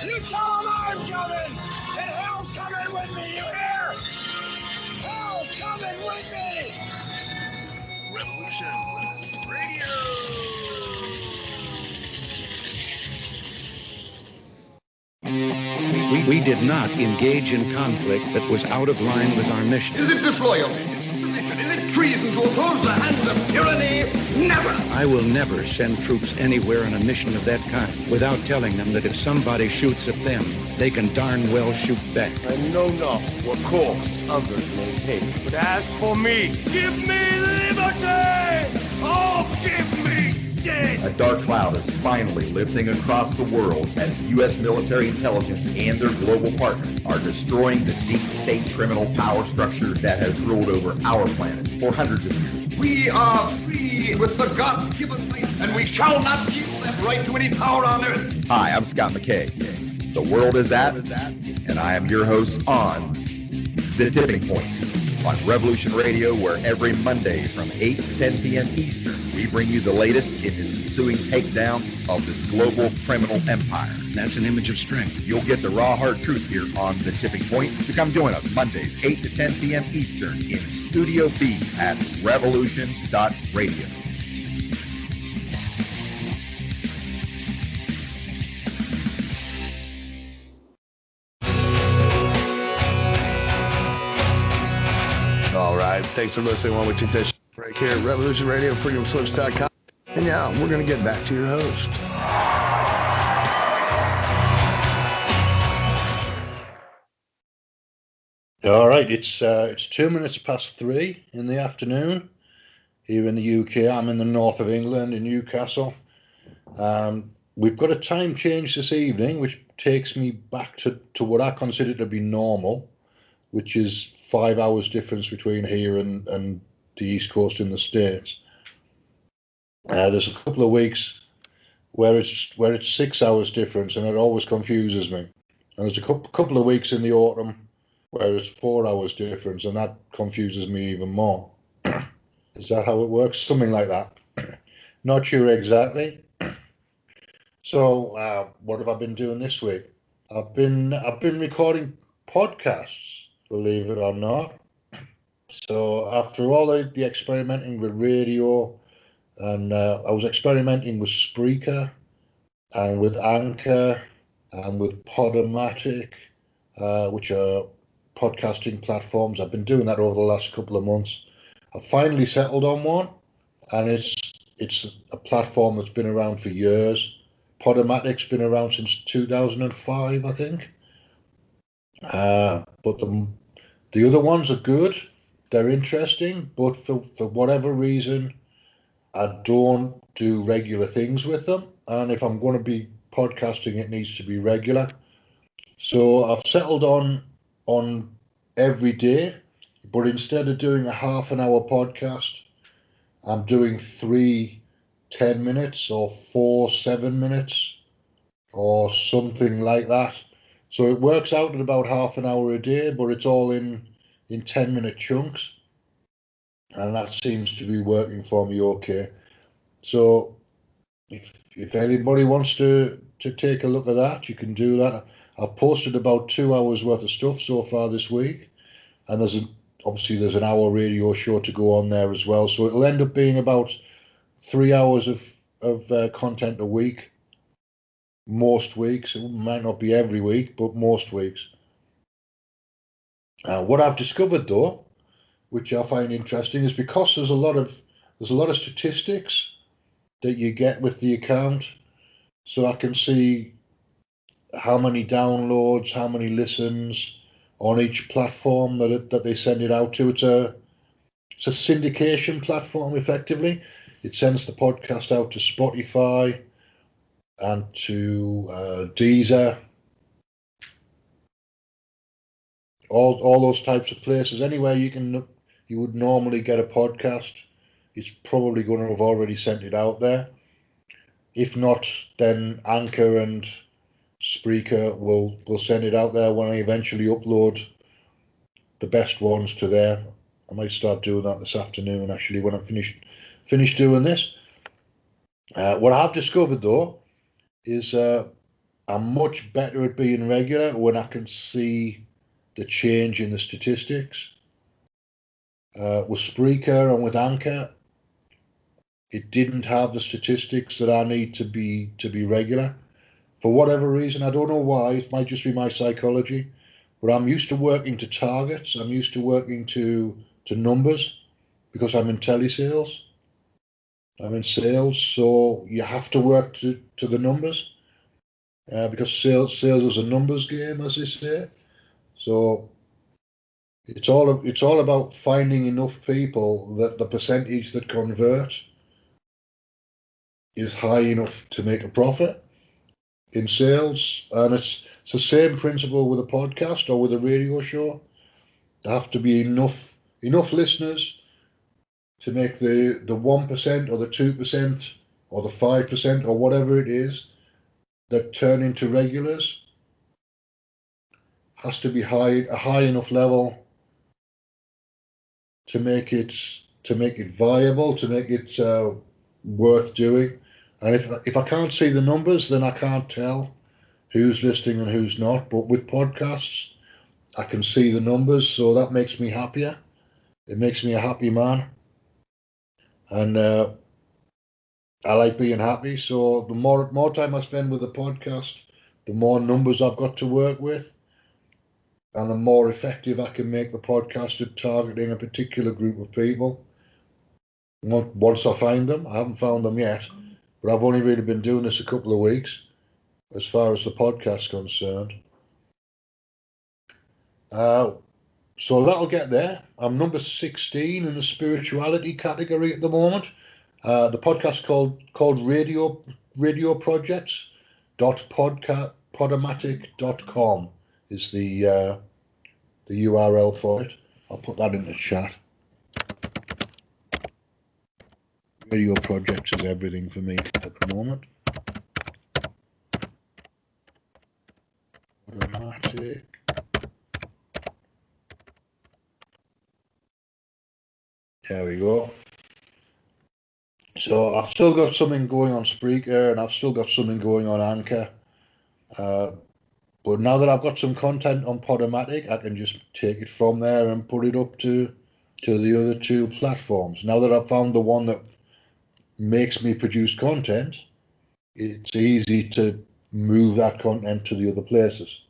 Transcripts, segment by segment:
You tell them I'm coming, and hell's coming with me, you hear? Hell's coming with me! Revolution Radio! We did not engage in conflict that was out of line with our mission. Is it disloyalty? Is it sedition? Is it treason to oppose the hands of tyranny? Never! I will never send troops anywhere on a mission of that kind without telling them that if somebody shoots at them, they can darn well shoot back. I know not what course others may take, but as for me, give me liberty! Oh, give me death! A dark cloud is finally lifting across the world as U.S. military intelligence and their global partners are destroying the deep state criminal power structure that has ruled over our planet for hundreds of years. We are free with the God-given right, and we shall not yield that right to any power on earth. Hi, I'm Scott McKay. The world is at, and I am your host on The Tipping Point on Revolution Radio, where every Monday from 8 to 10 p.m. Eastern, we bring you the latest in this ensuing takedown of this global criminal empire. That's an image of strength. You'll get the raw, hard truth here on The Tipping Point. So come join us Mondays, 8 to 10 p.m. Eastern in Studio B at revolution.radio. All right, thanks for listening while we take that right here at Revolution Radio, freedomslips.com. And now we're going to get back to your host. All right, it's 2 minutes past 3 in the afternoon here in the UK. I'm in the north of England in Newcastle. We've got a time change this evening, which takes me back to what I consider to be normal, which is 5 hours difference between here and the East Coast in the States. There's a couple of weeks where it's 6 hours difference, and it always confuses me. And there's a couple of weeks in the autumn where it's 4 hours difference, and that confuses me even more. Is that how it works? Something like that. Not sure exactly. So what have I been doing this week? I've been recording podcasts, believe it or not. So after all the experimenting with radio, and I was experimenting with Spreaker and with Anchor and with Podomatic, which are podcasting platforms. I've been doing that over the last couple of months. I've finally settled on one, and it's a platform that's been around for years. Podomatic's been around since 2005, I think. But the other ones are good. They're interesting, but for whatever reason, I don't do regular things with them. And if I'm going to be podcasting, it needs to be regular. So I've settled on every day, but instead of doing a half an hour podcast, I'm doing 3 10 minutes or 4 7 minutes or something like that. So it works out at about half an hour a day, but it's all in 10-minute chunks. And that seems to be working for me okay. So if anybody wants to take a look at that, you can do that. I've posted about 2 hours worth of stuff so far this week. And obviously there's an hour radio show to go on there as well. So it'll end up being about 3 hours of content a week. Most weeks. It might not be every week, but most weeks. What I've discovered though, which I find interesting, is because there's a lot of statistics that you get with the account. So I can see how many downloads, how many listens on each platform that they send it out to. It's a syndication platform, effectively. It sends the podcast out to Spotify and to Deezer, all those types of places. Anywhere you would normally get a podcast, it's probably going to have already sent it out there. If not, then Anchor and Spreaker will send it out there when I eventually upload the best ones to there. I might start doing that this afternoon, actually, when I finish doing this. What I've discovered though is I'm much better at being regular when I can see the change in the statistics. With Spreaker and with Anchor, it didn't have the statistics that I need to be regular. For whatever reason, I don't know why. It might just be my psychology, but I'm used to working to targets. I'm used to working to numbers because I'm in telesales. I'm in sales, so you have to work to the numbers because sales is a numbers game, as they say. So it's all about finding enough people that the percentage that convert is high enough to make a profit in sales, and it's the same principle with a podcast or with a radio show. There have to be enough listeners to make the 1% or the 2% or the 5% or whatever it is that turn into regulars. Has to be a high enough level to make it viable, to make it worth doing. And if I can't see the numbers, then I can't tell who's listening and who's not. But with podcasts, I can see the numbers, so that makes me happier. It makes me a happy man, and I like being happy. So the more time I spend with the podcast, the more numbers I've got to work with, and the more effective I can make the podcast at targeting a particular group of people. Once I find them, I haven't found them yet, but I've only really been doing this a couple of weeks, as far as the podcast's concerned. So that'll get there. I'm number 16 in the spirituality category at the moment. The podcast called Radio Projects .podomatic.com is the URL for it. I'll put that in the chat. Radio Projects is everything for me at the moment. Podomatic. There we go. So I've still got something going on Spreaker, and I've still got something going on Anchor. But now that I've got some content on Podomatic, I can just take it from there and put it up to the other two platforms. Now that I've found the one that makes me produce content, it's easy to move that content to the other places.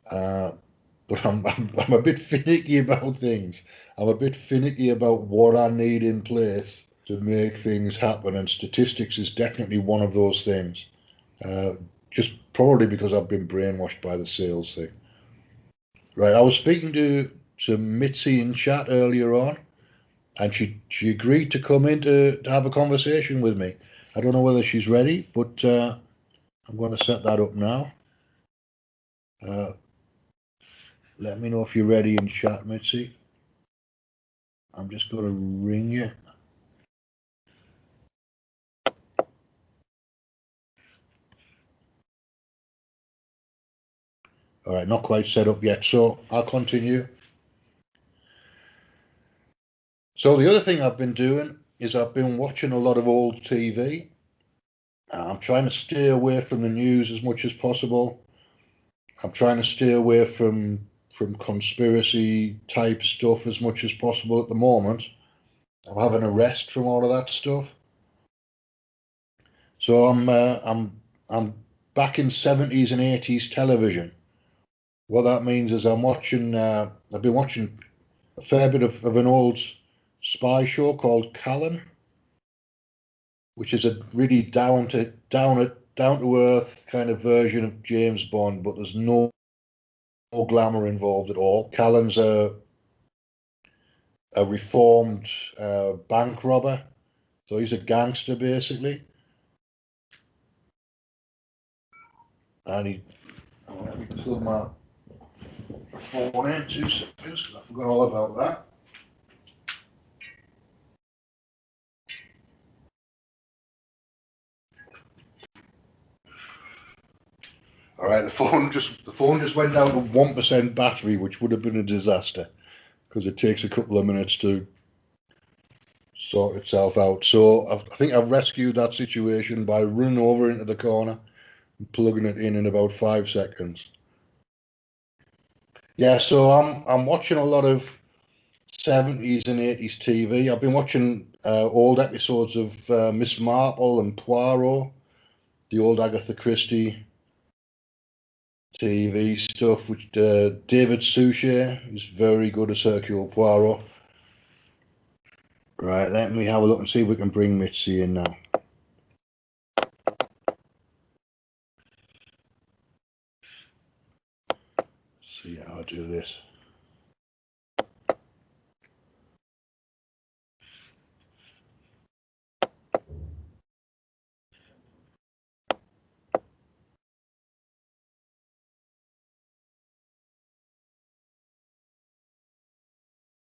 But I'm a bit finicky about things. I'm a bit finicky about what I need in place to make things happen, and statistics is definitely one of those things. Just probably because I've been brainwashed by the sales thing. Right, I was speaking to Mitzie in chat earlier on, and she agreed to come in to have a conversation with me. I don't know whether she's ready, but I'm going to set that up now. Let me know if you're ready in chat, Mitzie. I'm just going to ring you. All right, not quite set up yet, so I'll continue. So the other thing I've been doing is I've been watching a lot of old TV. I'm trying to stay away from the news as much as possible. I'm trying to stay away from conspiracy type stuff as much as possible at the moment. I'm having a rest from all of that stuff. So I'm back in 70s and 80s television. What that means is I'm watching. I've been watching a fair bit of an old spy show called Callan, which is a really down to earth kind of version of James Bond, but there's no glamour involved at all. Callan's a reformed bank robber, so he's a gangster basically, and let me plug my phone in 2 seconds because I forgot all about that. All right, the phone just went down to 1% battery, which would have been a disaster because it takes a couple of minutes to sort itself out. So I think I've rescued that situation by running over into the corner and plugging it in about 5 seconds. Yeah, so I'm watching a lot of 70s and 80s TV. I've been watching old episodes of Miss Marple and Poirot, the old Agatha Christie TV stuff, which David Suchet is very good as Hercule Poirot. Right, let me have a look and see if we can bring Mitzie in now. See how I do this.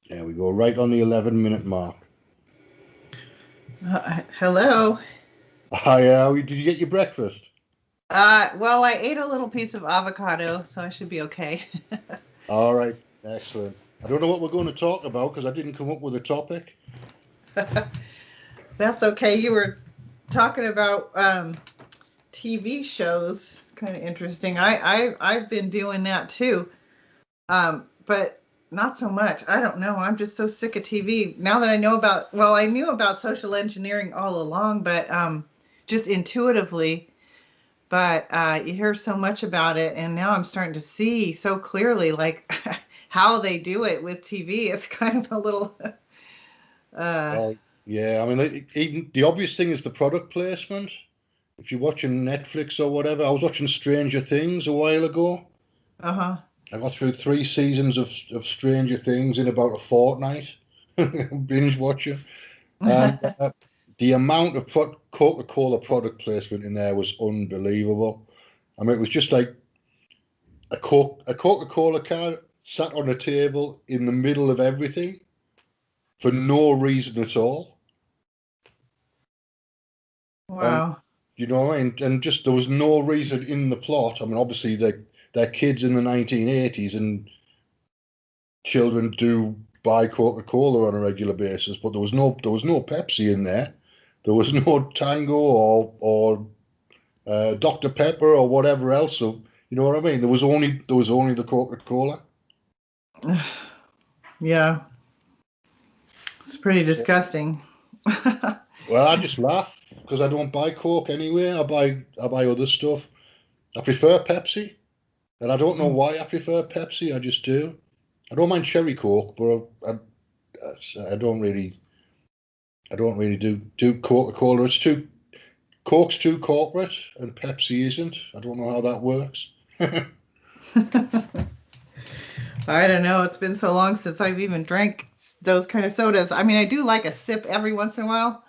There we go, right on the 11-minute mark. Hello. Hi, did you get your breakfast? Well, I ate a little piece of avocado, so I should be okay. All right, excellent. I don't know what we're going to talk about because I didn't come up with a topic. That's okay. You were talking about TV shows. It's kind of interesting. I've been doing that too, but not so much. I don't know. I'm just so sick of TV now that I know about. Well, I knew about social engineering all along, but just intuitively. But you hear so much about it, and now I'm starting to see so clearly, like how they do it with TV. It's kind of a little. Well, yeah, I mean, even the obvious thing is the product placement. If you're watching Netflix or whatever, I was watching Stranger Things a while ago. Uh-huh. I got through 3 seasons of Stranger Things in about a fortnight, binge watching. And the amount of Coca-Cola product placement in there was unbelievable. I mean, it was just like a Coca-Cola can sat on a table in the middle of everything for no reason at all. Wow. And, you know, and just there was no reason in the plot. I mean, obviously they're kids in the 1980s, and children do buy Coca-Cola on a regular basis, but there was no Pepsi in there. There was no Tango or Dr. Pepper or whatever else. So you know what I mean? There was only the Coca-Cola. Yeah. It's pretty disgusting. Well, I just laugh because I don't buy Coke anyway. I buy other stuff. I prefer Pepsi, and I don't know why I prefer Pepsi. I just do. I don't mind cherry Coke, but I don't really do Coca-Cola. Coke's too corporate, and Pepsi isn't. I don't know how that works. I don't know. It's been so long since I've even drank those kind of sodas. I mean, I do like a sip every once in a while.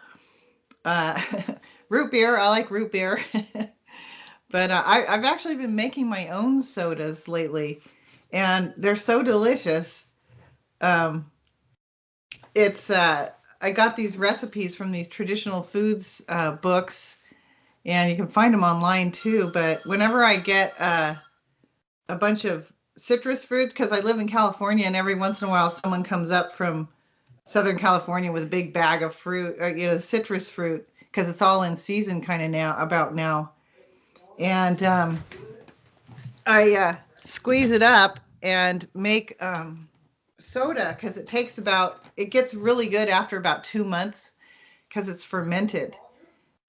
Root beer. I like root beer. But I've actually been making my own sodas lately, and they're so delicious. It's I got these recipes from these traditional foods books, and you can find them online too. But whenever I get a bunch of citrus fruit, because I live in California, and every once in a while someone comes up from Southern California with a big bag of fruit, or citrus fruit, because it's all in season kind of now. And I squeeze it up and make soda, because it gets really good after about 2 months because it's fermented.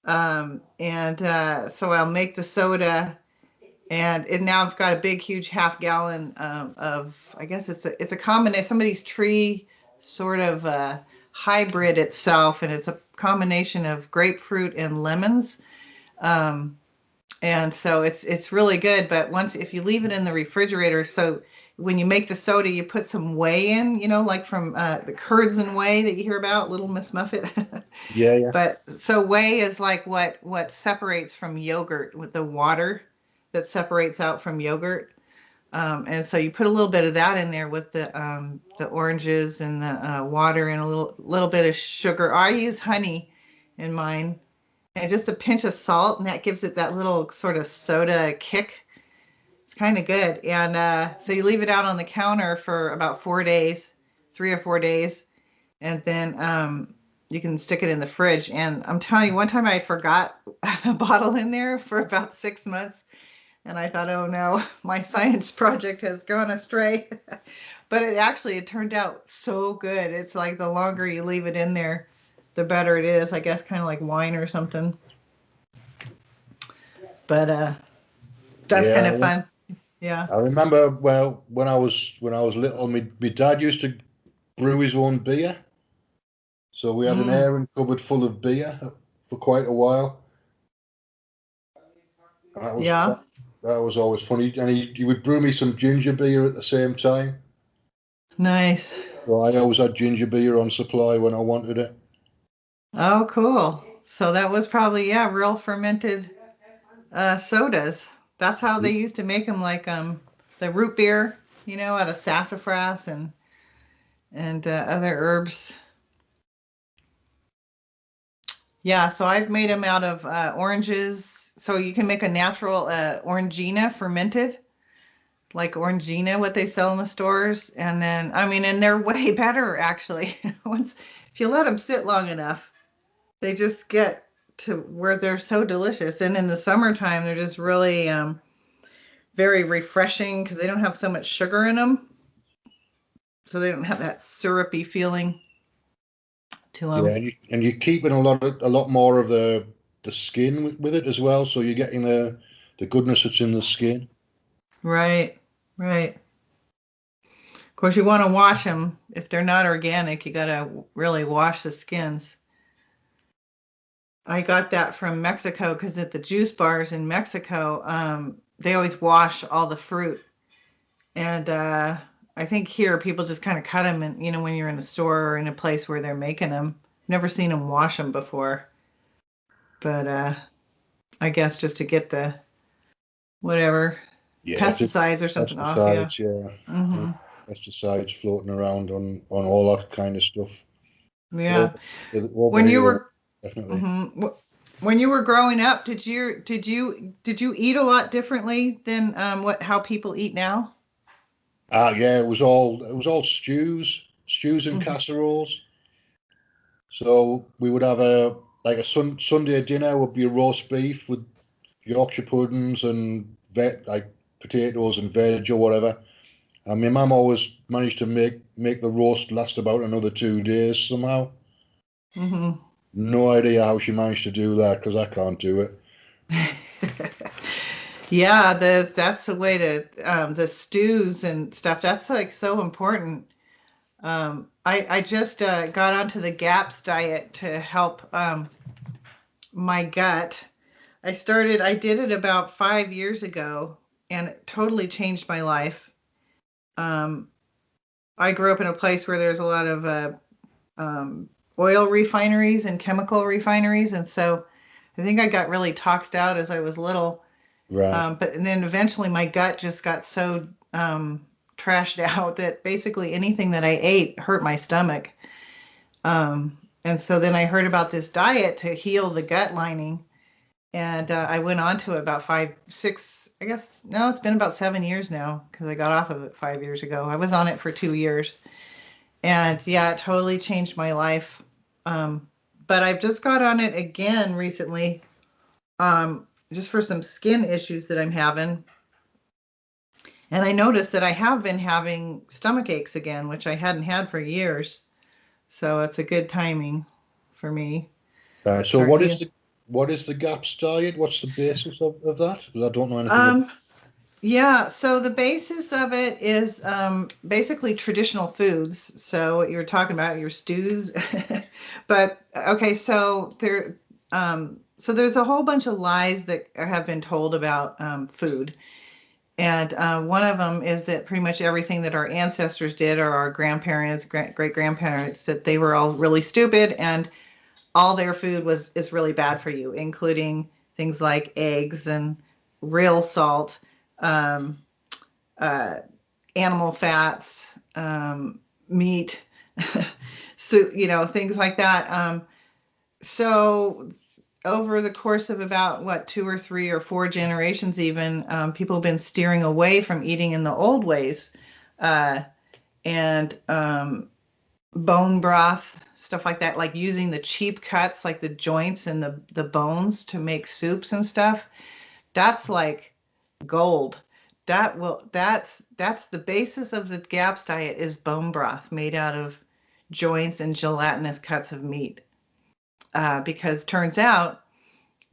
And so I'll make the soda, and now I've got a big, huge half-gallon of, I guess it's a combination, somebody's tree sort of hybrid itself, and it's a combination of grapefruit and lemons. And so it's really good. But if you leave it in the refrigerator, so when you make the soda, you put some whey in, like from the curds and whey that you hear about, Little Miss Muffet. Yeah. But so whey is like what separates from yogurt, with the water that separates out from yogurt. And so you put a little bit of that in there with the oranges and the water and a little bit of sugar. I use honey in mine, and just a pinch of salt, and that gives it that little sort of soda kick. It's kind of good. And so you leave it out on the counter for about 4 days, 3 or 4 days, and then you can stick it in the fridge. And I'm telling you, one time I forgot a bottle in there for about 6 months. And I thought, oh no, my science project has gone astray. But it turned out so good. It's like the longer you leave it in there, the better it is. I guess kind of like wine or something. But that's kind of Yeah, fun. Yeah. I remember. Well, when I was little, my dad used to brew his own beer, so we had an Mm, airing cupboard full of beer for quite a while. And yeah. that was always funny. And he would brew me some ginger beer at the same time. Nice. So I always had ginger beer on supply when I wanted it. Oh, cool. So that was probably, yeah, real fermented sodas. That's how they used to make them, like the root beer, out of sassafras and other herbs. Yeah, so I've made them out of oranges. So you can make a natural orangina fermented, like orangina, what they sell in the stores. And then, I mean, and they're way better actually. Once if you let them sit long enough, they just get to where they're so delicious. And in the summertime, they're just really very refreshing because they don't have so much sugar in them. So they don't have that syrupy feeling to Yeah, them. and you're keeping a lot more of the skin with it as well. So you're getting the goodness that's in the skin. Right, right. Of course, you want to wash them. If they're not organic, you got to really wash the skins. I got that from Mexico because at the juice bars in Mexico, they always wash all the fruit. And I think here people just kind of cut them, and when you're in a store or in a place where they're making them. Never seen them wash them before, but I guess just to get the whatever Yeah, pesticides or something off. Yeah. pesticides. Yeah, Hmm. pesticides floating around on all that kind of stuff. Yeah. Over, over When you here, were definitely. when you were growing up, did you eat a lot differently than how people eat now? Yeah, it was all stews and Hmm. casseroles. So we would have a like a Sunday dinner would be a roast beef with Yorkshire puddings and like potatoes and veg or whatever. And my mum always managed to make the roast last about another 2 days somehow. Hmm. No idea how she managed to do that because I can't do it. Yeah, that's the way to the stews and stuff. That's like so important. I just got onto the GAPS diet to help my gut. I did it about 5 years ago, and it totally changed my life. Um, I grew up in a place where there's a lot of oil refineries and chemical refineries, and so I think I got really toxed out as I was little. Right. But and then eventually my gut just got so trashed out that basically anything that I ate hurt my stomach. And so then I heard about this diet to heal the gut lining, and I went on to it about 6. I guess no, it's been about 7 years now because I got off of it 5 years ago. I was on it for 2 years, and yeah, it totally changed my life. Um, but I've just got on it again recently, just for some skin issues that I'm having. And I noticed that I have been having stomach aches again, which I hadn't had for years. So it's a good timing for me to So start healing. what is the GAPS diet? What's the basis of that? Because I don't know anything about. Um, yeah, so the basis of it is basically traditional foods. So what you're talking about, your stews. But okay, so there's a whole bunch of lies that have been told about food. And one of them is that pretty much everything that our ancestors did, or our grandparents, great grandparents, that they were all really stupid, and all their food is really bad for you, including things like eggs and real salt, um, uh, animal fats, meat, so things like that. So over the course of about 2 or 3 or 4 generations, even people have been steering away from eating in the old ways, uh, and bone broth, stuff like that, like using the cheap cuts, like the joints and the bones to make soups and stuff. That's like gold. That's the basis of the GAPS diet is bone broth made out of joints and gelatinous cuts of meat. Because turns out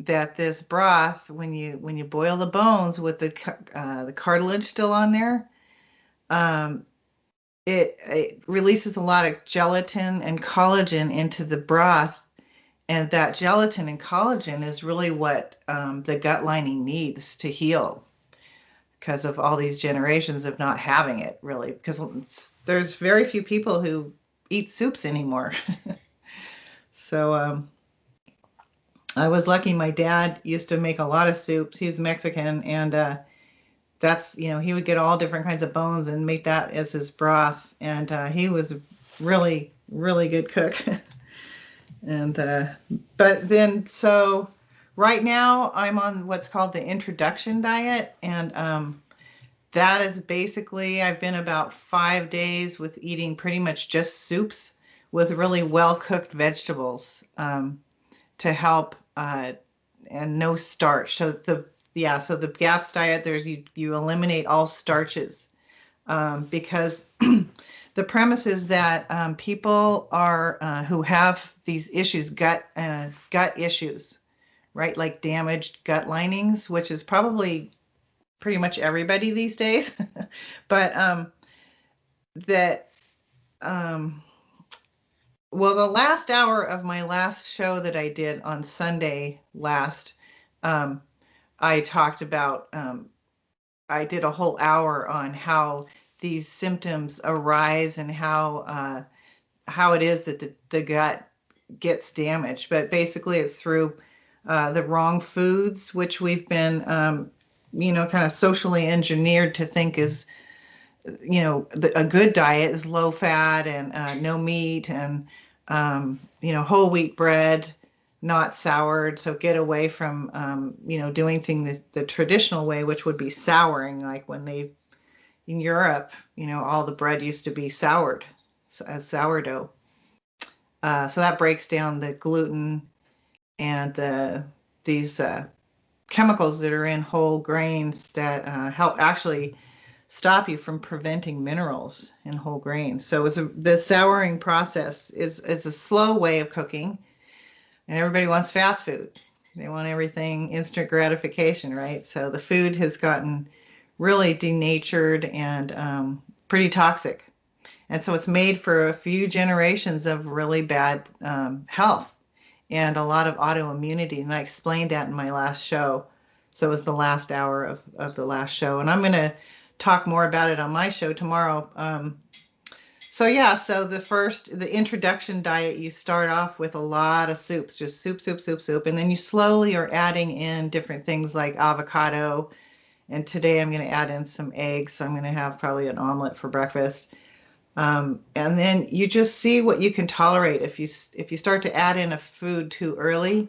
that this broth, when you boil the bones with the cartilage still on there, um, it releases a lot of gelatin and collagen into the broth, and that gelatin and collagen is really what the gut lining needs to heal because of all these generations of not having it, really, because there's very few people who eat soups anymore. So I was lucky. My dad used to make a lot of soups. He's Mexican, and that's, he would get all different kinds of bones and make that as his broth. And he was a really, really good cook. And but then, so right now I'm on what's called the introduction diet, and that is basically, I've been about 5 days with eating pretty much just soups with really well cooked vegetables to help, and no starch. So the GAPS diet, there's you eliminate all starches, because the premise is that people are who have these issues, gut issues, right? Like damaged gut linings, which is probably pretty much everybody these days. But that well, the last hour of my last show that I did on Sunday last, I talked about, I did a whole hour on how these symptoms arise and how it is that the gut gets damaged. But basically, it's through the wrong foods, which we've been, kind of socially engineered to think is, a good diet is low fat and no meat and, whole wheat bread, not soured. So get away from, doing things the traditional way, which would be souring. Like in Europe, all the bread used to be soured as sourdough. So that breaks down the gluten and these chemicals that are in whole grains that help actually stop you from preventing minerals in whole grains. So the souring process is a slow way of cooking, and everybody wants fast food. They want everything instant gratification, right? So the food has gotten really denatured and pretty toxic. And so it's made for a few generations of really bad health and a lot of autoimmunity. And I explained that in my last show. So it was the last hour of the last show. And I'm going to talk more about it on my show tomorrow. So the introduction diet, you start off with a lot of soups, just soup, soup, soup, soup. And then you slowly are adding in different things like avocado. And today I'm going to add in some eggs. So I'm going to have probably an omelet for breakfast. And then you just see what you can tolerate. If you start to add in a food too early,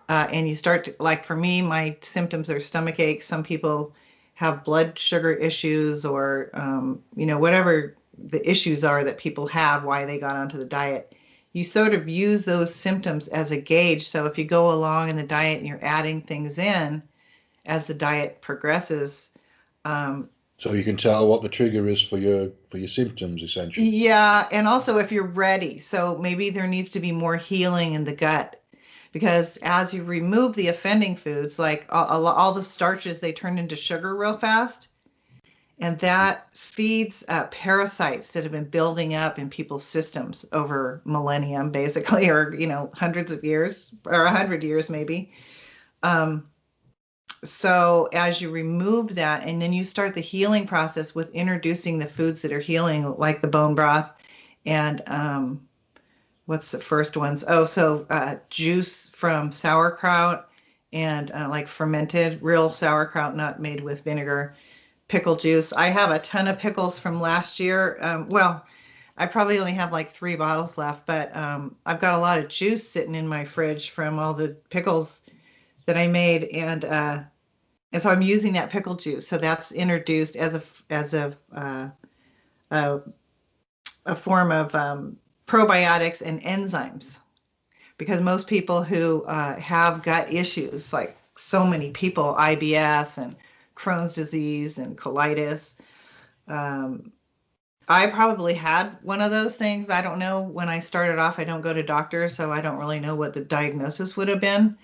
and you start to, like for me, my symptoms are stomach aches. Some people have blood sugar issues or, whatever the issues are that people have, why they got onto the diet. You sort of use those symptoms as a gauge. So if you go along in the diet and you're adding things in as the diet progresses, so you can tell what the trigger is for your symptoms, essentially. yeah, and also if you're ready. So maybe there needs to be more healing in the gut, because as you remove the offending foods, like all the starches, they turn into sugar real fast. And that feeds parasites that have been building up in people's systems over millennium, basically, or, hundreds of years or 100 years, maybe. So as you remove that, and then you start the healing process with introducing the foods that are healing, like the bone broth and what's the first ones? Oh, so juice from sauerkraut and like fermented real sauerkraut, not made with vinegar, pickle juice. I have a ton of pickles from last year. Well, I probably only have like 3 bottles left, but I've got a lot of juice sitting in my fridge from all the pickles that I made, and so I'm using that pickle juice. So that's introduced as a form of probiotics and enzymes, because most people who have gut issues, like so many people, IBS and Crohn's disease and colitis, I probably had one of those things. I don't know. When I started off, I don't go to doctors, so I don't really know what the diagnosis would have been.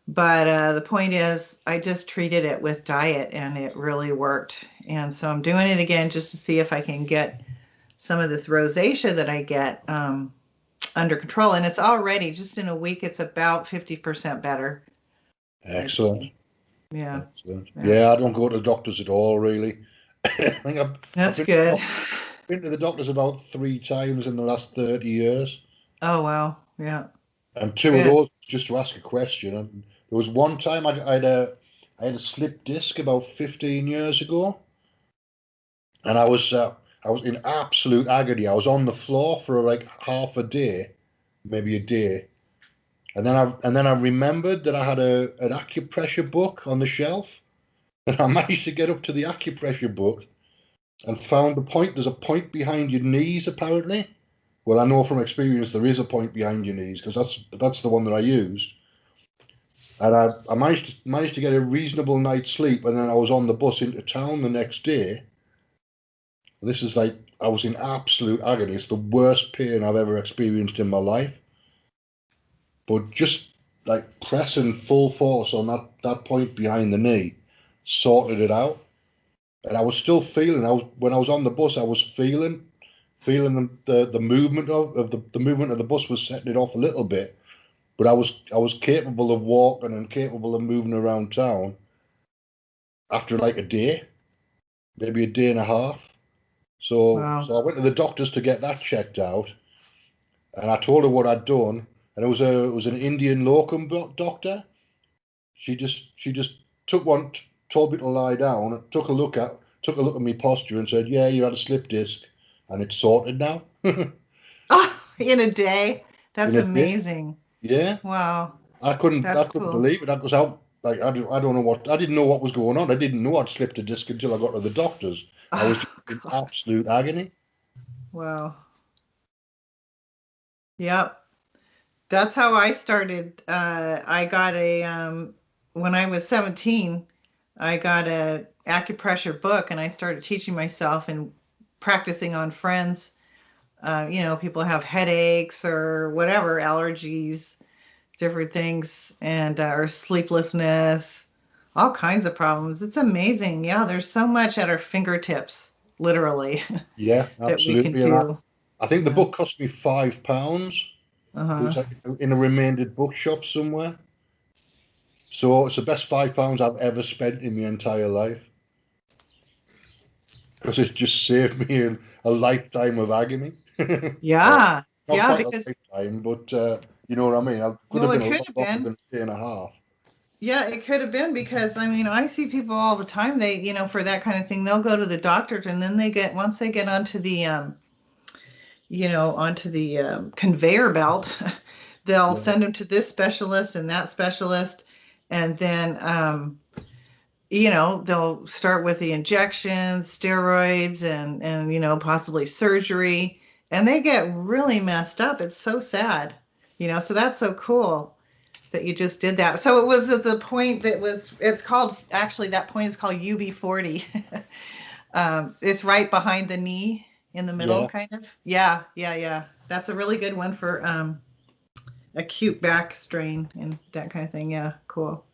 But the point is, I just treated it with diet, and it really worked. And so I'm doing it again just to see if I can get some of this rosacea that I get under control. And it's already, just in a week, it's about 50% better. Excellent. Yeah. Excellent. Yeah, I don't go to the doctors at all, really. I think That's good. I've been to the doctors about 3 times in the last 30 years. Oh, wow. Yeah. And 2 of those just to ask a question. And there was one time I had a slip disc about 15 years ago, and I was in absolute agony. I was on the floor for like half a day, maybe a day, and then I remembered that I had an acupressure book on the shelf, and I managed to get up to the acupressure book and found the point. There's a point behind your knees, apparently. Well, I know from experience there is a point behind your knees, because that's the one that I used. And I managed to get a reasonable night's sleep, and then I was on the bus into town the next day. And this is like, I was in absolute agony. It's the worst pain I've ever experienced in my life. But just like pressing full force on that point behind the knee sorted it out. And I was still feeling, when I was on the bus, I was feeling the movement of the movement of the bus was setting it off a little bit, but I was capable of walking and capable of moving around town after like a day, maybe a day and a half. So I went to the doctors to get that checked out, and I told her what I'd done, and it was an Indian locum doctor. She just told me to lie down, took a look at my posture, and said, "Yeah, you had a slip disc, and it's sorted now." In a day? That's amazing. Day. Yeah. Wow. I couldn't believe it. I was out, like, I don't know I didn't know what was going on. I didn't know I'd slipped a disc until I got to the doctors. I was in absolute agony. Wow. Yep. That's how I started. I got when I was 17, I got a acupressure book, and I started teaching myself and practicing on friends. People have headaches or whatever, allergies, different things, and or sleeplessness, all kinds of problems. It's amazing. Yeah, there's so much at our fingertips, literally. Yeah, that absolutely. we can do. I think the book cost me £5. It was like in a remaindered bookshop somewhere. So it's the best £5 I've ever spent in my entire life, because it just saved me a lifetime of agony. Yeah. Not Yeah, quite because a lifetime, but you know what I mean. I could have been a lot longer than a day and a half. Yeah, it could have been, because I see people all the time. They, for that kind of thing, they'll go to the doctors, and then once they get onto the conveyor belt, they'll send them to this specialist and that specialist, and then they'll start with the injections, steroids, and possibly surgery, and they get really messed up. It's so sad, so that's so cool that you just did that. So it was at the point it's called, actually, that point is called UB40. It's right behind the knee in the middle, kind of. Yeah. That's a really good one for acute back strain and that kind of thing. Yeah, cool.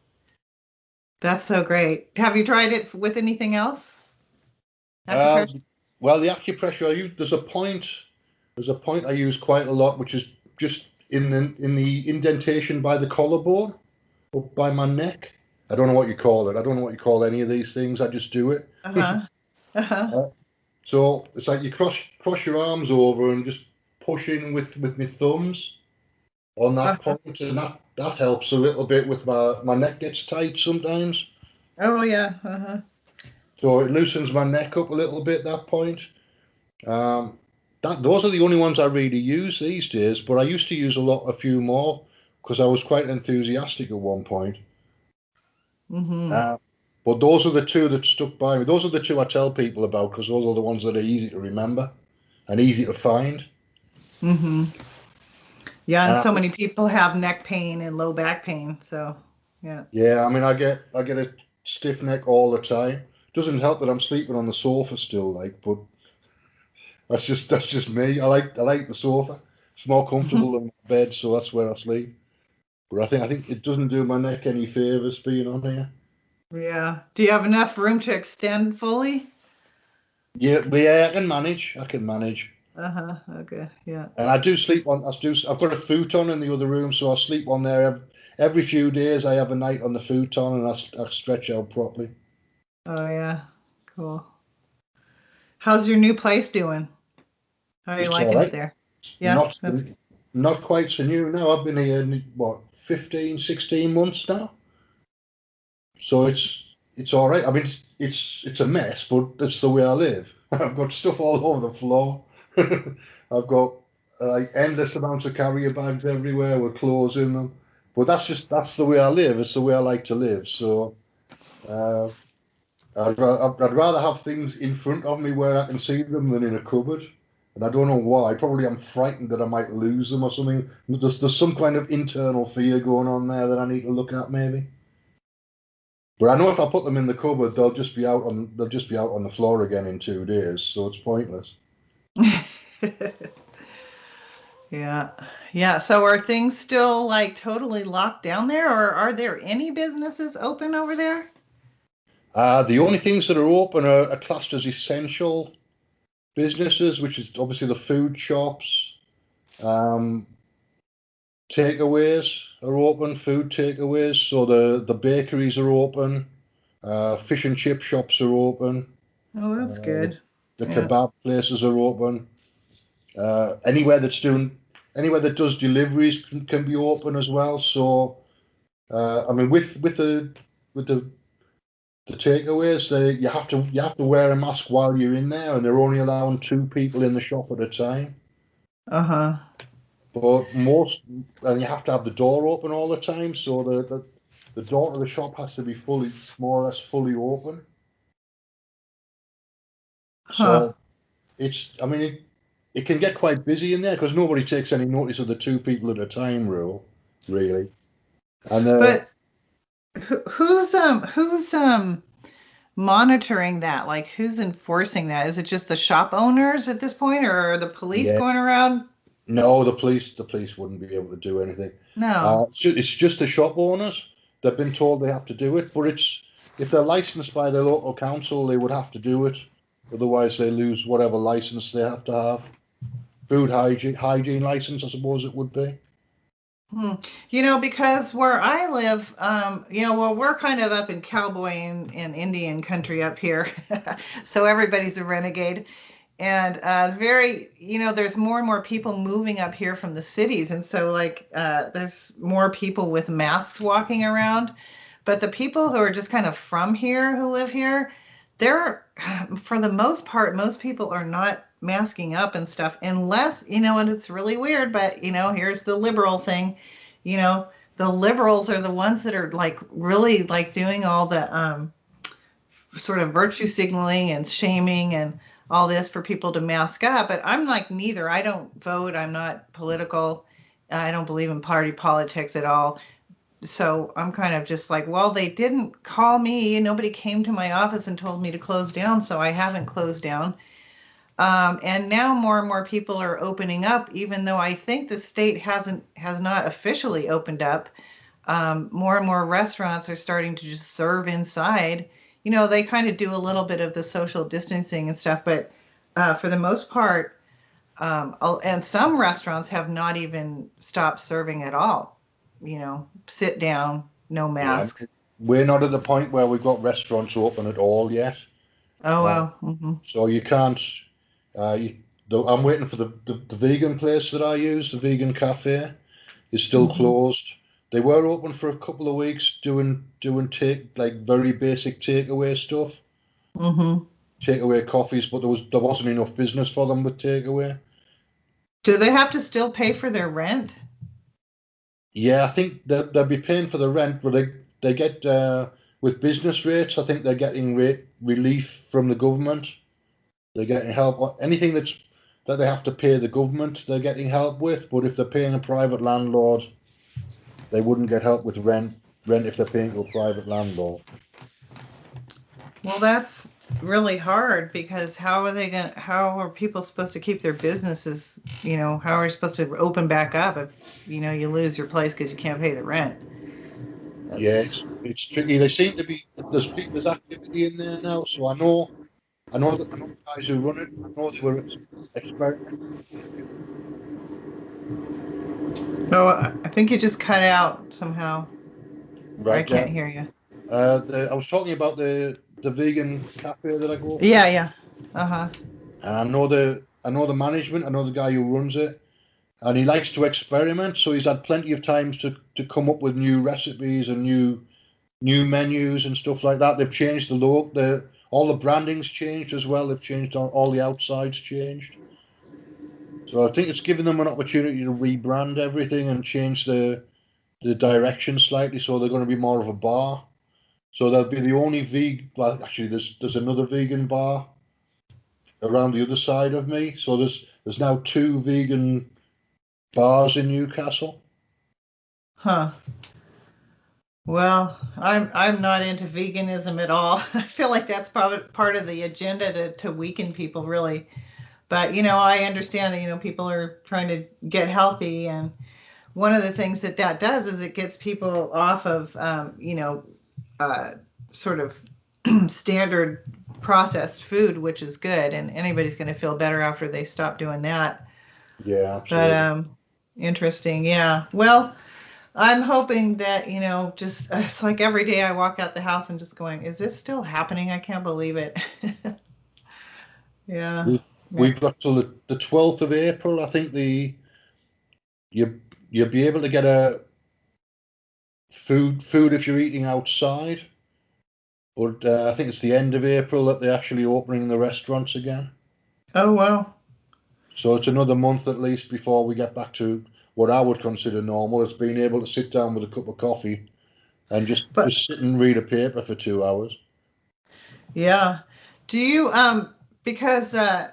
That's so great. Have you tried it with anything else? Well, the acupressure I use, there's a point I use quite a lot, which is just in the indentation by the collarbone, or by my neck. I don't know what you call it. I don't know what you call any of these things. I just do it. So it's like you cross your arms over and just push in with my thumbs on that point, and that helps a little bit with my neck gets tight sometimes. Oh yeah. So it loosens my neck up a little bit, that point. Those are the only ones I really use these days, but I used to use a few more, because I was quite enthusiastic at one point. But those are the two that stuck by me. Those are the two I tell people about, because those are the ones that are easy to remember and easy to find. Mm-hmm. Yeah, and And so many people have neck pain and low back pain. So, yeah. yeah, I mean, I get a stiff neck all the time. Doesn't help that I'm sleeping on the sofa still, like, but that's just me. I like the sofa. It's more comfortable than my bed, so that's where I sleep. But I think it doesn't do my neck any favors being on here. Yeah. Do you have enough room to extend fully? Yeah, but yeah, I can manage. I can manage. Uh-huh. Okay. Yeah. And I do sleep on. I've got a futon in the other room, so I sleep on there every few days. I have a night on the futon, and I stretch out properly. Oh, yeah. Cool. How's your new place doing? How are you It's all liking it right. there? Yeah, Not that's not quite so new now. I've been here what 15, 16 months now. So it's all right. I mean, it's a mess, but that's the way I live. I've got stuff all over the floor. I've got like endless amounts of carrier bags everywhere with clothes in them. But that's the way I live. It's the way I like to live. So uh, I'd rather have things in front of me where I can see them than in a cupboard. And I don't know why. Probably I'm frightened that I might lose them or something. There's some kind of internal fear going on there that I need to look at maybe. But I know if I put them in the cupboard, they'll just be out on the floor again in 2 days. So it's pointless. yeah. Yeah. So are things still like totally locked down there, or are there any businesses open over there? The only things that are open are classed as essential businesses, which is obviously the food shops. Um, Takeaways are open, food takeaways. So the bakeries are open. Fish and chip shops are open. Oh, that's Uh, good. the Yeah. kebab places are open. Anywhere anywhere that does deliveries can be open as well. So I mean, with the takeaways, you have to wear a mask while you're in there, and they're only allowing 2 people in the shop at a time. Uh-huh. But and you have to have the door open all the time, so the door to the shop has to be fully, more or less fully open. Huh. So I mean, it can get quite busy in there because nobody takes any notice of the 2 people at a time rule, really. And But who's monitoring that? Like who's enforcing that? Is it just the shop owners at this point, or are the police yeah, going around? no, the police wouldn't be able to do anything. No. It's just the shop owners. They've been told they have to do it, but if they're licensed by their local council, they would have to do it. Otherwise, they lose whatever license they have to have. Food hygiene license, I suppose it would be. Hmm. Because where I live, well, we're kind of up in cowboy and Indian country up here. So everybody's a renegade. And there's more and more people moving up here from the cities. And so, like, there's more people with masks walking around. But the people who are just kind of from here, who live here, they're, for the most part, most people are not masking up and stuff unless, and it's really weird, but, here's the liberal thing, you know, the liberals are the ones that are like really like doing all the sort of virtue signaling and shaming and all this for people to mask up. But I'm like neither. I don't vote. I'm not political. I don't believe in party politics at all. So I'm kind of just like, well, they didn't call me. Nobody came to my office and told me to close down. So I haven't closed down. And now more and more people are opening up, even though I think the state has not officially opened up. More and more restaurants are starting to just serve inside. They kind of do a little bit of the social distancing and stuff, but for the most part, and some restaurants have not even stopped serving at all. Sit down, no Yeah, masks. we're not at the point where we've got restaurants open at all yet. Oh, Uh, well. Mm-hmm. so you can't. I'm waiting for the vegan place that I use, the vegan cafe, is still Mm-hmm. closed. They were open for a couple of weeks doing very basic takeaway stuff, Mm-hmm. takeaway coffees, but there wasn't enough business for them with takeaway. Do they have to still pay for their rent? Yeah, I think they'll be paying for the rent, but they get with business rates. I think they're getting rate relief from the government. They're getting help. Anything that they have to pay the government they're getting help with, but if they're paying a private landlord, they wouldn't get help with rent if they're paying to a private landlord. Well, that's really hard because how are people supposed to keep their businesses, how are you supposed to open back up if, you lose your place because you can't pay the rent? Yeah, it's tricky. There's activity in there now, so I know the guys who run it. I know they were experimenting. No, I think you just cut out somehow. I Right, yeah. can't hear you. I was talking about the vegan cafe that I go to, Yeah. Uh-huh. and I know the management. I know the guy who runs it, and he likes to experiment. So he's had plenty of times to come up with new recipes and new menus and stuff like that. They've changed the look. All the branding's changed as well. They've changed all the outsides changed. So I think it's given them an opportunity to rebrand everything and change the direction slightly. So they're going to be more of a bar. So they'll be the only vegan. Well, actually, there's another vegan bar around the other side of me. So there's now 2 vegan bars in Newcastle. Huh. Well, I'm not into veganism at all. I feel like that's probably part of the agenda to weaken people, really. But I understand that people are trying to get healthy, and one of the things that does is it gets people off of sort of standard processed food, which is good, and anybody's going to feel better after they stop doing that. Yeah, absolutely. But interesting, yeah. Well, I'm hoping that, just it's like every day I walk out the house and just going, is this still happening? I can't believe it. Yeah. We've got till the 12th of April. I think you'll be able to get a food if you're eating outside. But I think it's the end of April that they're actually opening the restaurants again. Oh, wow. So it's another month at least before we get back to what I would consider normal. It's being able to sit down with a cup of coffee and just sit and read a paper for 2 hours. Yeah. Do you because I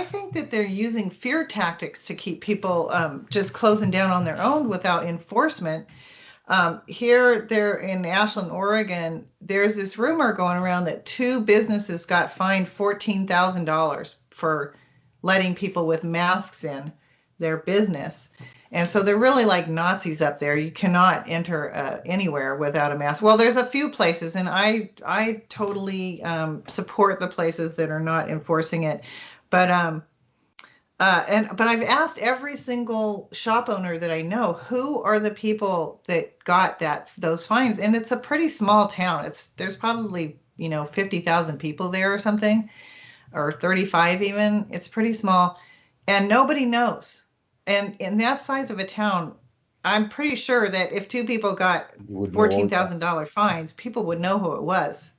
think that they're using fear tactics to keep people just closing down on their own without enforcement. There in Ashland, Oregon, there's this rumor going around that 2 businesses got fined $14,000 for letting people with masks in their business. And so they're really like Nazis up there. You cannot enter anywhere without a mask. Well, there's a few places, and I totally support the places that are not enforcing it. But but I've asked every single shop owner that I know, who are the people that got those fines, and it's a pretty small town. There's probably 50,000 people there or something, or 35 even. It's pretty small, and nobody knows. And in that size of a town, I'm pretty sure that if 2 people got $14,000 fines, people would know who it was.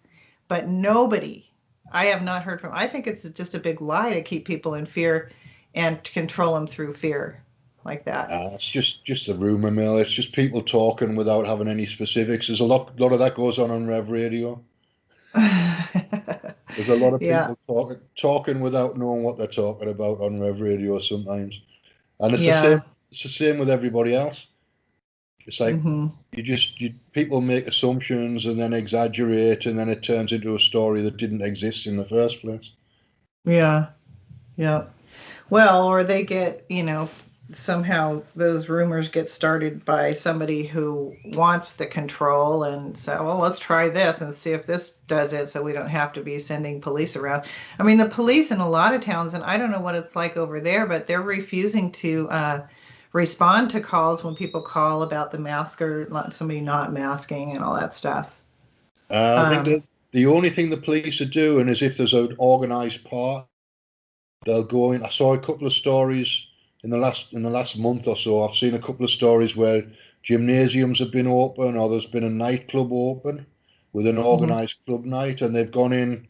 But nobody, I have not heard from. I think it's just a big lie to keep people in fear and to control them through fear like that. It's just a rumor mill. It's just people talking without having any specifics. There's a lot of that goes on Rev Radio. There's a lot of people talking without knowing what they're talking about on Rev Radio sometimes. And it's the same with everybody else. It's like people make assumptions and then exaggerate, and then it turns into a story that didn't exist in the first place. Yeah. Well, or they get, somehow those rumors get started by somebody who wants the control and say, well, let's try this and see if this does it, so we don't have to be sending police around. I mean, the police in a lot of towns, and I don't know what it's like over there, but they're refusing to respond to calls when people call about the mask or somebody not masking and all that stuff. I think the only thing the police are doing is if there's an organised part, they'll go in. I saw a couple of stories in the last month or so. I've seen a couple of stories where gymnasiums have been open, or there's been a nightclub open with an organised club night, and they've gone in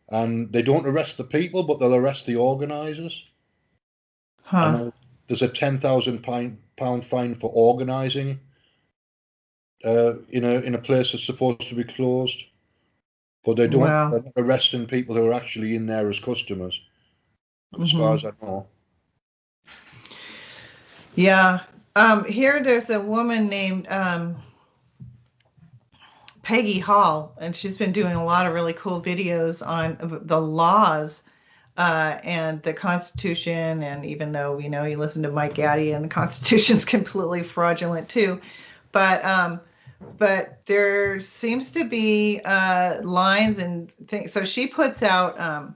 and they don't arrest the people, but they'll arrest the organisers. And there's a £10,000 fine for organising in a place that's supposed to be closed, but they don't. They're not arresting people who are actually in there as customers. as far as I know. Yeah. Here there's a woman named Peggy Hall, and she's been doing a lot of really cool videos on the laws and the Constitution. And even though, you listen to Mike Gaddy and the Constitution's completely fraudulent too, but there seems to be lines and things. So she puts out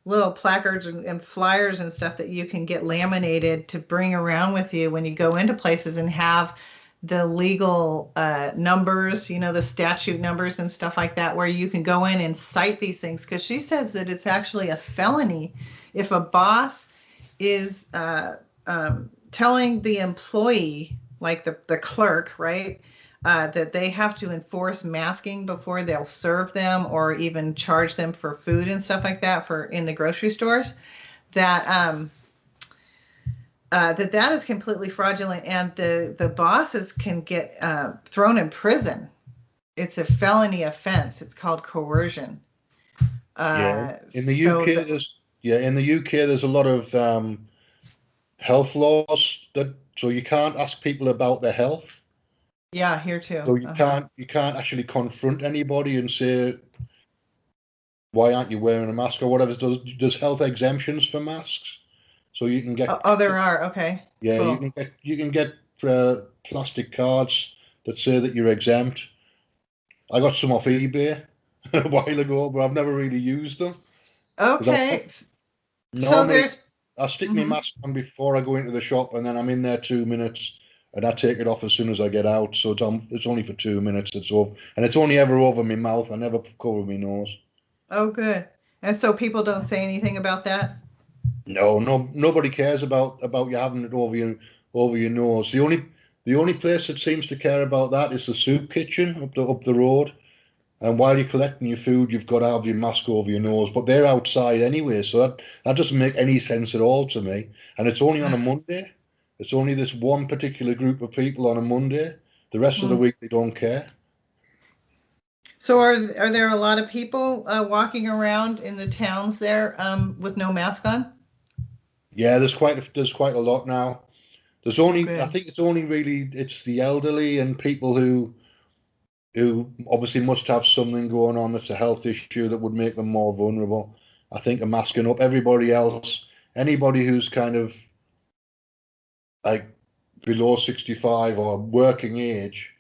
little placards and flyers and stuff that you can get laminated to bring around with you when you go into places, and have the legal numbers, the statute numbers and stuff like that, where you can go in and cite these things. Because she says that it's actually a felony if a boss is telling the employee, like the clerk, right, that they have to enforce masking before they'll serve them or even charge them for food and stuff like that for in the grocery stores. That that is completely fraudulent, and the bosses can get thrown in prison. It's a felony offense. It's called coercion. In the UK, there's a lot of health laws so you can't ask people about their health. Yeah, here too. So you can't actually confront anybody and say, why aren't you wearing a mask or whatever. There's health exemptions for masks, so you can get. Oh, there are. Okay. Yeah, cool. you can get plastic cards that say that you're exempt. I got some off eBay a while ago, but I've never really used them. Okay. I stick my mask on before I go into the shop, and then I'm in there 2 minutes, and I take it off as soon as I get out. So it's only for 2 minutes. It's off, and it's only ever over my mouth. I never cover my nose. Oh, good. And so people don't say anything about that? No, nobody cares about you having it over your nose. The only place that seems to care about that is the soup kitchen up the road. And while you're collecting your food, you've got to have your mask over your nose. But they're outside anyway, so that doesn't make any sense at all to me. And it's only on a Monday. It's only this one particular group of people on a Monday. The rest of the week, they don't care. So are there a lot of people walking around in the towns there with no mask on? Yeah, there's quite a lot now. There's only I think it's only really it's the elderly and people who obviously must have something going on that's a health issue that would make them more vulnerable. I think are masking up. Everybody else, anybody who's kind of like below 65 or working age,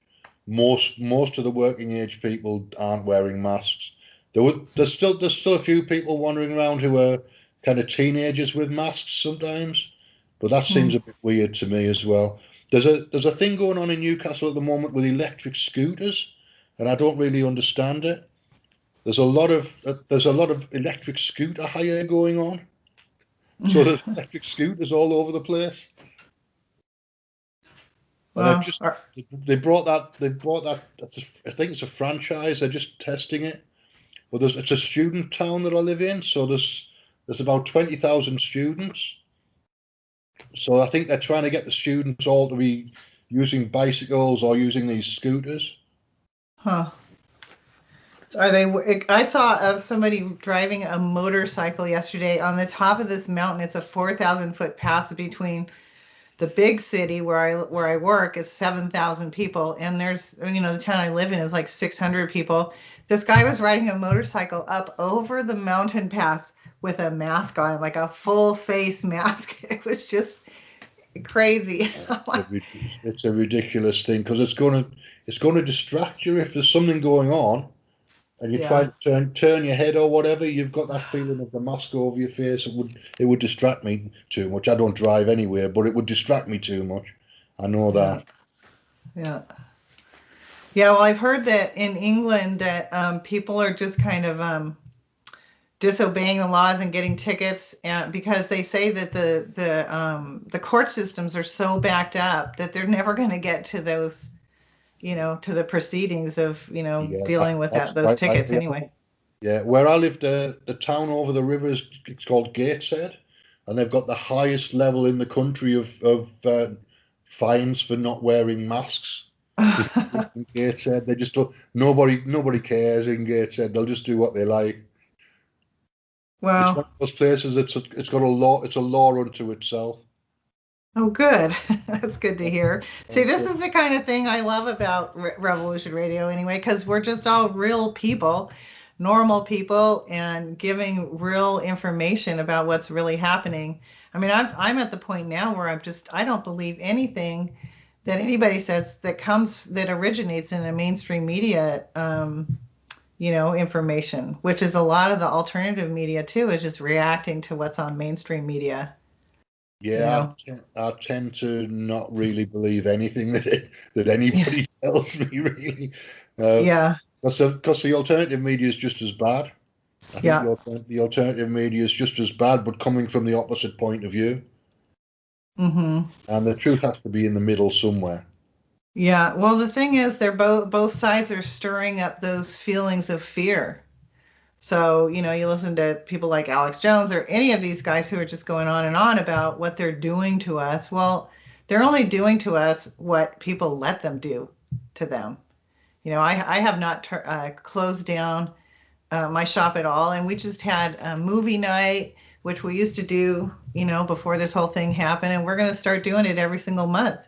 most of the working age people aren't wearing masks. There's still a few people wandering around who are kind of teenagers with masks sometimes, but that seems a bit weird to me as well. There's a thing going on in Newcastle at the moment with electric scooters, and I don't really understand it. There's a lot of electric scooter hire going on, so there's electric scooters all over the place. And they brought that. I think it's a franchise. They're just testing it. But it's a student town that I live in, so there's about 20,000 students. So I think they're trying to get the students all to be using bicycles or using these scooters. Huh. So are they? I saw somebody driving a motorcycle yesterday on the top of this mountain. It's a 4,000-foot pass between the big city where I work is 7,000 people, and there's the town I live in is like 600 people. This guy was riding a motorcycle up over the mountain pass with a mask on, like a full face mask. It was just crazy. It's a ridiculous thing because it's going to distract you if there's something going on, and you try to turn your head or whatever. You've got that feeling of the mask over your face. It would distract me too much. I don't drive anywhere, but it would distract me too much. I know that. Yeah. Well, I've heard that in England that people are just kind of disobeying the laws and getting tickets, because they say that the court systems are so backed up that they're never going to get to those, to the proceedings of dealing with those tickets anyway. Yeah, where I lived, the town over the river it's called Gateshead, and they've got the highest level in the country of fines for not wearing masks. In Gateshead, they just don't. Nobody cares in Gateshead. They'll just do what they like. It's one Well, of those places. It's got a law. It's a law unto itself. oh, good. That's good to hear. See, And this is the kind of thing I love about Revolution Radio anyway, because we're just all real people, normal people, and giving real information about what's really happening. I mean, I'm at the point now where I don't believe anything that anybody says that originates in a mainstream media, information, which is a lot of the alternative media too, is just reacting to what's on mainstream media, you yeah, know. I tend to not really believe anything that Yeah. anybody tells me, really, Yeah. because the alternative media is just as bad. I think Yeah. the alternative media is just as bad, but coming from the opposite point of view. Hmm. And the truth has to be in the middle somewhere. Yeah. Well, the thing is, they're both sides are stirring up those feelings of fear. So, you listen to people like Alex Jones or any of these guys who are just going on and on about what they're doing to us. Well, they're only doing to us what people let them do to them. I have not closed down my shop at all, and we just had a movie night, which we used to do, before this whole thing happened, and we're going to start doing it every single month.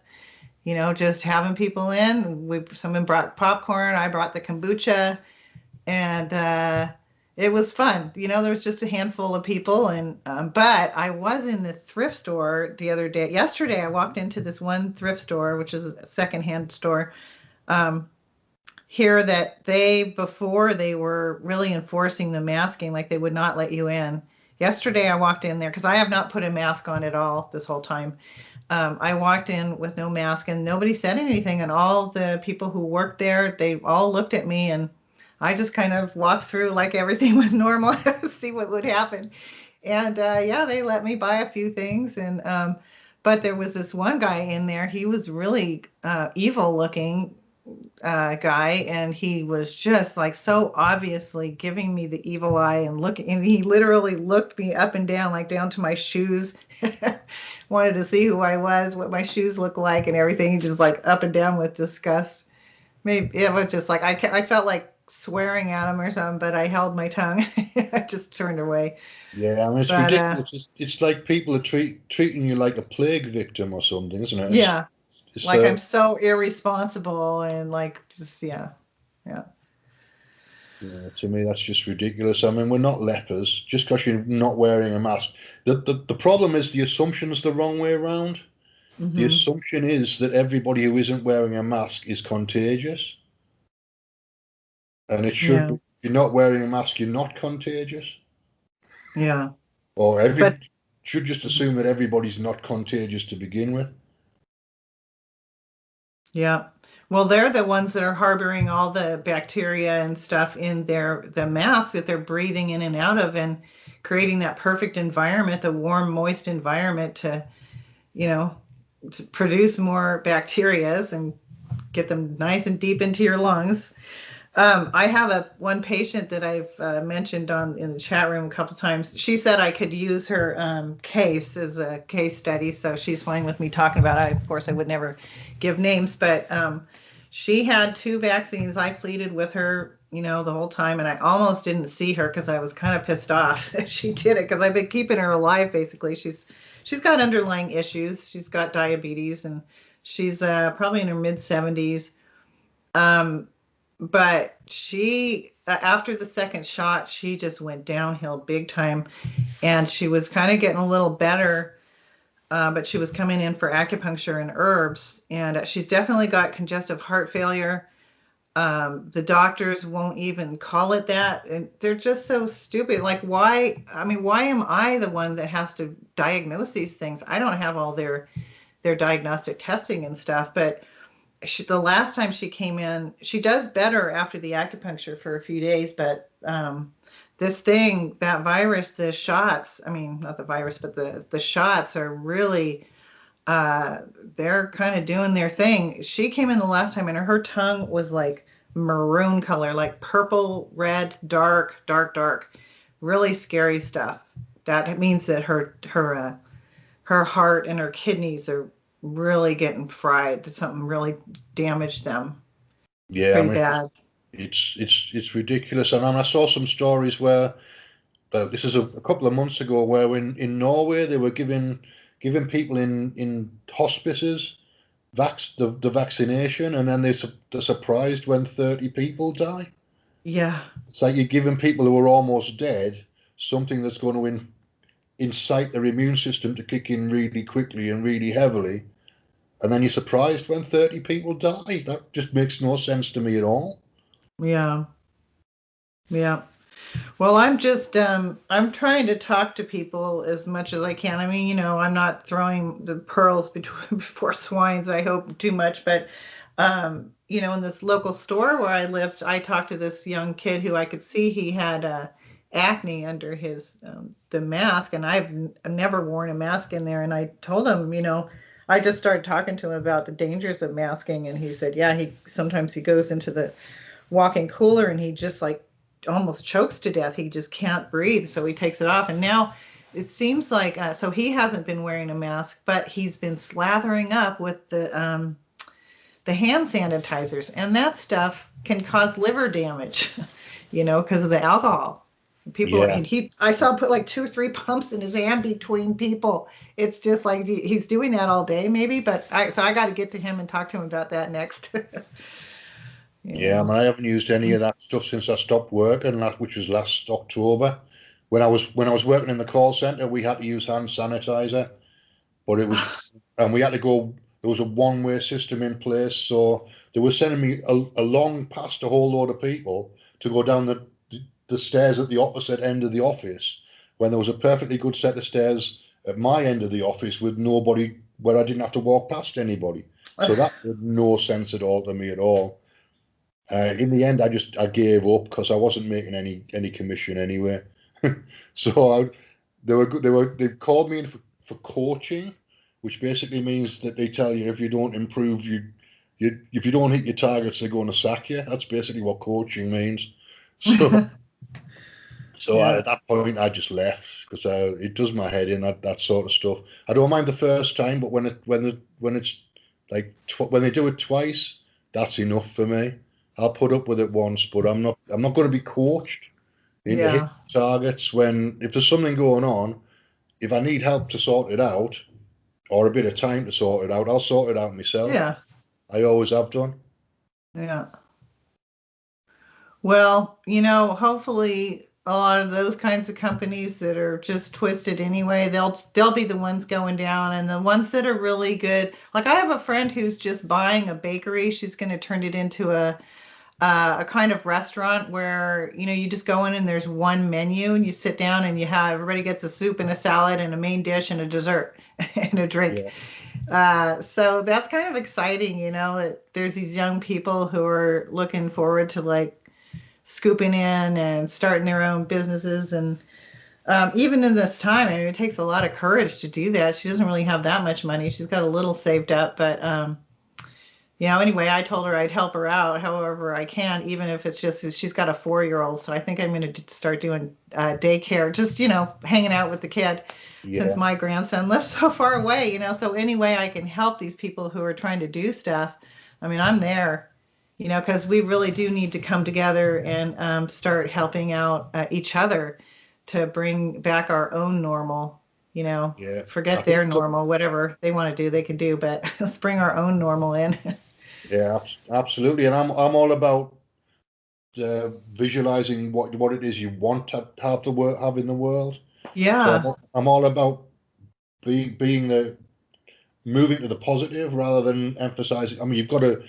Just having people in. Someone brought popcorn, I brought the kombucha, and it was fun. There was just a handful of people, and but I was in the thrift store the other day. Yesterday, I walked into this one thrift store, which is a secondhand store. Um, Here that before they were really enforcing the masking, like they would not let you in. Yesterday, I walked in there because I have not put a mask on at all this whole time. I walked in with no mask and nobody said anything. And all the people who worked there, they all looked at me and I just kind of walked through like everything was normal, see what would happen. And yeah, they let me buy a few things. But there was this one guy in there. He was really evil looking guy, and he was just like so obviously giving me the evil eye and looking. And he literally looked me up and down, like down to my shoes. Wanted to see who I was, what my shoes looked like, and everything. He just like up and down with disgust. Maybe it was just like I felt like swearing at him or something, but I held my tongue. I just turned away. Yeah, I mean it's But ridiculous. It's like people are treating you like a plague victim or something, isn't it? yeah, It's like I'm so irresponsible and like just yeah, yeah, to me that's just ridiculous. I mean, we're not lepers just because you're not wearing a mask. The problem is the assumption's the wrong way around. The hmm, assumption is that everybody who isn't wearing a mask is contagious, and it should yeah, be. If you're not wearing a mask, you're not contagious. yeah. Or But should just assume that everybody's not contagious to begin with. yeah. Well, they're the ones that are harboring all the bacteria and stuff in the mask that they're breathing in and out of and creating that perfect environment, the warm, moist environment you know, to produce more bacterias and get them nice and deep into your lungs. I have one patient that I've mentioned in the chat room a couple times. She said I could use her case as a case study, so she's fine with me talking about it. Of course, I would never give names, but she had 2 vaccines. I pleaded with her, the whole time, and I almost didn't see her because I was kind of pissed off that she did it because I've been keeping her alive. Basically, she's got underlying issues. She's got diabetes, and she's probably in her mid 70s. Um, but she after the second shot she just went downhill big time, and she was kind of getting a little better, but she was coming in for acupuncture and herbs, and she's definitely got congestive heart failure. The doctors won't even call it that, and they're just so stupid. Like, why? I mean, why am I the one that has to diagnose these things? I don't have all their diagnostic testing and stuff. But the last time she came in, she does better after the acupuncture for a few days, but this thing, that virus, the shots, I mean, not the virus, but the shots are really, uh, they're kind of doing their thing. She came in the last time and her tongue was like maroon color, like purple, red, dark, dark, dark, really scary stuff. That means that her heart and her kidneys are really getting fried. Something really damaged them Yeah, I pretty mean bad. it's ridiculous. And I saw some stories where this is a couple of months ago, where in Norway they were giving people in hospices the vaccination, and then they're surprised when 30 people die. Yeah. It's like you're giving people who are almost dead something that's going to incite their immune system to kick in really quickly and really heavily, and then you're surprised when 30 people die. That just makes no sense to me at all. Yeah. Yeah. Well, I'm just I'm trying to talk to people as much as I can. I mean, I'm not throwing the pearls before swines, I hope, too much, but in this local store where I lived, I talked to this young kid who I could see he had acne under his the mask, and I've never worn a mask in there, and I told him, I just started talking to him about the dangers of masking, and he said, yeah, sometimes he goes into the walk-in cooler and he just like almost chokes to death. He just can't breathe, so he takes it off. And now it seems like so he hasn't been wearing a mask, but he's been slathering up with the hand sanitizers, and that stuff can cause liver damage, because of the alcohol. People, Yeah. I saw him put like 2 or 3 pumps in his hand between people. It's just like he's doing that all day, maybe. But I got to get to him and talk to him about that next. Yeah, I mean, I haven't used any of that stuff since I stopped working, which was last October. When I was working in the call center, we had to use hand sanitizer, but and we had to go. There was a one-way system in place, so they were sending me along past a whole load of people to go down the stairs at the opposite end of the office, when there was a perfectly good set of stairs at my end of the office with nobody, where I didn't have to walk past anybody. So that made no sense at all to me at all. In the end, I gave up because I wasn't making any commission anyway. So they called me in for coaching, which basically means that they tell you if you don't improve, if you don't hit your targets, they're going to sack you. That's basically what coaching means. So Yeah. at that point, I just left because it does my head in, that sort of stuff. I don't mind the first time, but when it's like when they do it twice, that's enough for me. I'll put up with it once, but I'm not going to be coached into hitting targets if there's something going on. If I need help to sort it out, or a bit of time to sort it out, I'll sort it out myself. Yeah. I always have done. Yeah. Well, hopefully a lot of those kinds of companies that are just twisted anyway, they'll be the ones going down, and the ones that are really good. Like I have a friend who's just buying a bakery. She's going to turn it into a kind of restaurant where you just go in and there's one menu and you sit down and everybody gets a soup and a salad and a main dish and a dessert and a drink. So that's kind of exciting, that there's these young people who are looking forward to like scooping in and starting their own businesses. And even in this time, I mean, it takes a lot of courage to do that. She doesn't really have that much money. She's got a little saved up, but anyway, I told her I'd help her out however I can, even if it's just she's got a 4-year-old. So I think I'm going to start doing daycare, just, hanging out with the kid since my grandson lives so far away, So anyway, I can help these people who are trying to do stuff. I mean, I'm there, because we really do need to come together and start helping out each other to bring back our own normal. Forget their normal, whatever they want to do, they can do, but let's bring our own normal in. Yeah, absolutely. And I'm all about visualizing what it is you want to have in the world. Yeah. So I'm all about moving to the positive rather than emphasizing. I mean, you've got to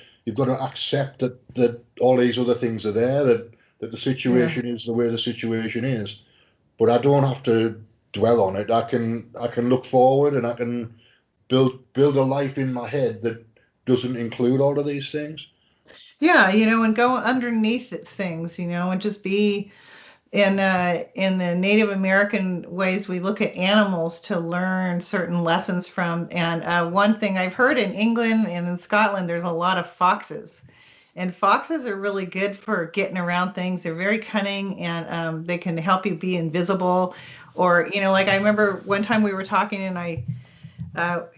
accept that all these other things are there, that the situation is the way the situation is. But I don't have to dwell on it. I can look forward, and I can build a life in my head that doesn't include all of these things. Yeah, and go underneath things, and just be in the Native American ways. We look at animals to learn certain lessons from. And one thing I've heard in England and in Scotland, there's a lot of foxes. And foxes are really good for getting around things. They're very cunning, and they can help you be invisible. Or, like I remember one time we were talking, and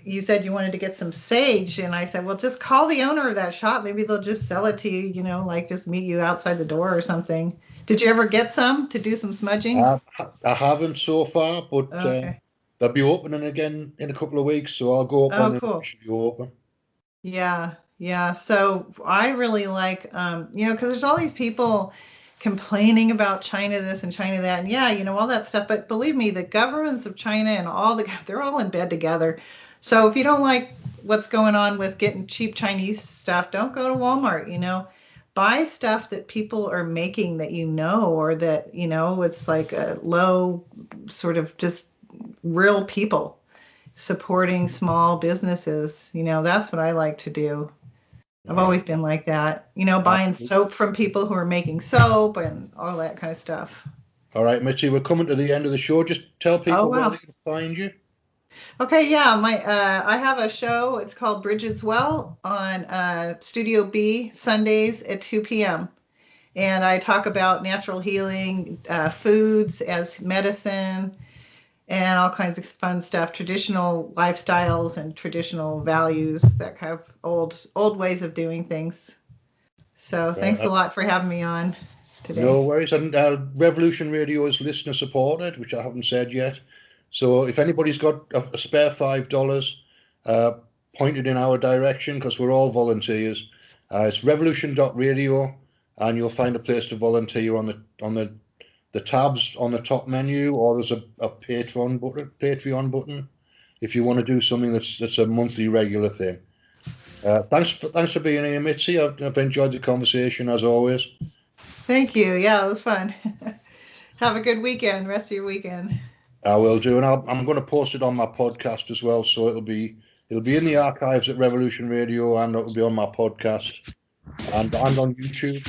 you said you wanted to get some sage, and I said, well, just call the owner of that shop. Maybe they'll just sell it to you, like just meet you outside the door or something. Did you ever get some to do some smudging? I haven't so far, but Okay. they'll be opening again in a couple of weeks, so I'll go up on them. Cool. Should be open. Yeah, yeah. So I really like, because there's all these people complaining about China this and China that, and yeah, all that stuff. But believe me, the governments of China and they're all in bed together. So if you don't like what's going on with getting cheap Chinese stuff, don't go to Walmart, buy stuff that people are making that or that, it's like a low sort of just real people supporting small businesses. That's what I like to do. I've always been like that, buying soap from people who are making soap and all that kind of stuff. All right, Mitzie, we're coming to the end of the show. Just tell people where they can find you. Okay, yeah, I have a show. It's called Bridget's Well on Studio B Sundays at 2 p.m. And I talk about natural healing, foods as medicine, and all kinds of fun stuff, traditional lifestyles and traditional values, that kind of old ways of doing things. So thanks a lot for having me on today. No worries. And Revolution Radio is listener supported, which I haven't said yet. So if anybody's got a spare $5 pointed in our direction, because we're all volunteers, it's revolution.radio, and you'll find a place to volunteer on the tabs on the top menu, or there's a Patreon button if you want to do something that's a monthly regular thing. Thanks for being here, Mitzie. I've enjoyed the conversation as always. Thank you. Yeah, it was fun. Have a good weekend. Rest of your weekend. I will do, and I'm going to post it on my podcast as well, so it'll be in the archives at Revolution Radio, and it'll be on my podcast and on YouTube.